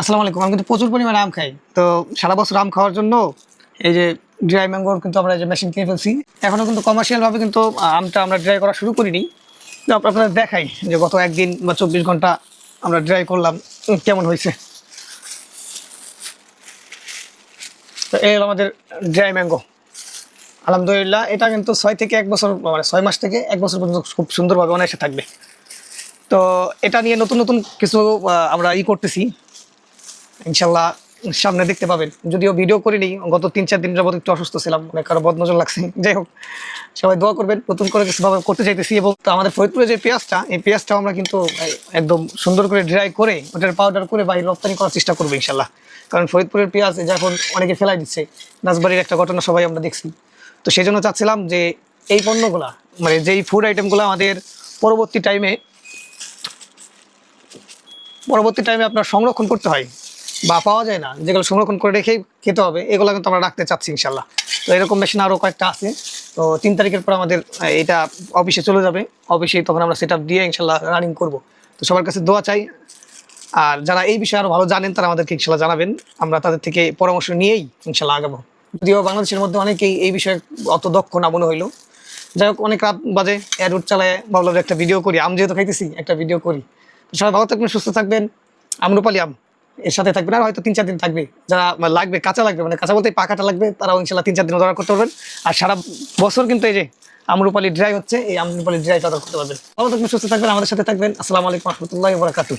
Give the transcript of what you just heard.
আসসালামু আলাইকুম। আমি কিন্তু প্রচুর পরিমাণে আম খাই। তো সারা বছর আম খাওয়ার জন্য এই যে ড্রাই ম্যাঙ্গোর কিন্তু আমরা এই যে মেশিন কিনে ফেলছি। এখনো কিন্তু কমার্শিয়াল ভাবে কিন্তু আমটা আমরা ড্রাই করা শুরু করিনি। তো আপনাদের দেখাই যে গত ১ দিন বা ২৪ ঘন্টা আমরা ড্রাই করলাম কেমন হইছে। তো এই হলো আমাদের ড্রাই ম্যাঙ্গো। আলহামদুলিল্লাহ এটা কিন্তু ৬ থেকে ১ বছর মানে ৬ মাস থেকে ১ বছর পর্যন্ত খুব সুন্দরভাবে অনায়াসে থাকবে। তো এটা নিয়ে নতুন কিছু আমরা করতেছি। ইনশাল্লাহ সামনে দেখতে পাবেন। যদিও ভিডিও করিনি, গত ৩-৪ দিন যাবত একটু অসুস্থ ছিলাম, অনেক কারো বদনজর লাগছে। যাই হোক, সবাই দোয়া করবেন। নতুন করে কিছুভাবে করতে চাইতেছি এবং তো আমাদের ফরিদপুরে যে পেঁয়াজটা, এই পেঁয়াজটাও আমরা কিন্তু একদম সুন্দর করে ড্রাই করে ওটার পাউডার করে বাইরে রপ্তানি করার চেষ্টা করবো ইনশাল্লাহ। কারণ ফরিদপুরের পেঁয়াজ যখন অনেকে ফেলাই দিচ্ছে, নাজবাড়ির একটা ঘটনা সবাই আমরা দেখছি। তো সেই জন্য চাচ্ছিলাম যে এই পণ্যগুলা মানে যেই ফুড আইটেমগুলো আমাদের পরবর্তী টাইমে আপনার সংরক্ষণ করতে হয় বা পাওয়া যায় না, যেগুলো সংরক্ষণ করে রেখে খেতে হবে, এগুলো কিন্তু আমরা রাখতে চাচ্ছি ইনশাল্লাহ। তো এরকম মেশিন আরও কয়েকটা আছে। তো ৩ তারিখের পর আমাদের এটা অফিসে চলে যাবে। অফিসে তখন আমরা সেট আপ দিয়ে ইনশাল্লাহ রানিং করব। তো সবার কাছে দোয়া চাই। আর যারা এই বিষয়ে আরও ভালো জানেন তারা আমাদেরকে ইনশাল্লাহ জানাবেন। আমরা তাদের থেকে পরামর্শ নিয়েই ইনশাল্লাহ আগাবো। যদিও বাংলাদেশের মধ্যে অনেকেই এই বিষয়ে অত দক্ষ না মনে হইলো। যাই হোক, অনেক রাত বাজে, এয়ারউড চালায় ভাবলাম একটা ভিডিও করি, আম যেহেতু খাইতেছি একটা ভিডিও করি। তো সবাই ভালো থাকবেন, সুস্থ থাকবেন। আম্রপালি আম এর সাথে থাকবেন, আর হয়তো ৩-৪ দিন থাকবে। যারা লাগবে কাঁচা লাগবে, মানে কাঁচা বলতে পাকাটা লাগবে, তারাও ইনশাল্লাহ ৩-৪ দিন অর্ডার করতে পারবেন। আর সারা বছর কিন্তু এই যে আম্রপালি ড্রাই হচ্ছে, এই আম্রপালি ড্রাইটা অর্ডার করতে পারবেন। ভালো থাকবেন, সুস্থ থাকবেন, আমাদের সাথে থাকবেন। আসসালামু আলাইকুম রহমতুল্লাহি ওয়া বারাকাতুহু।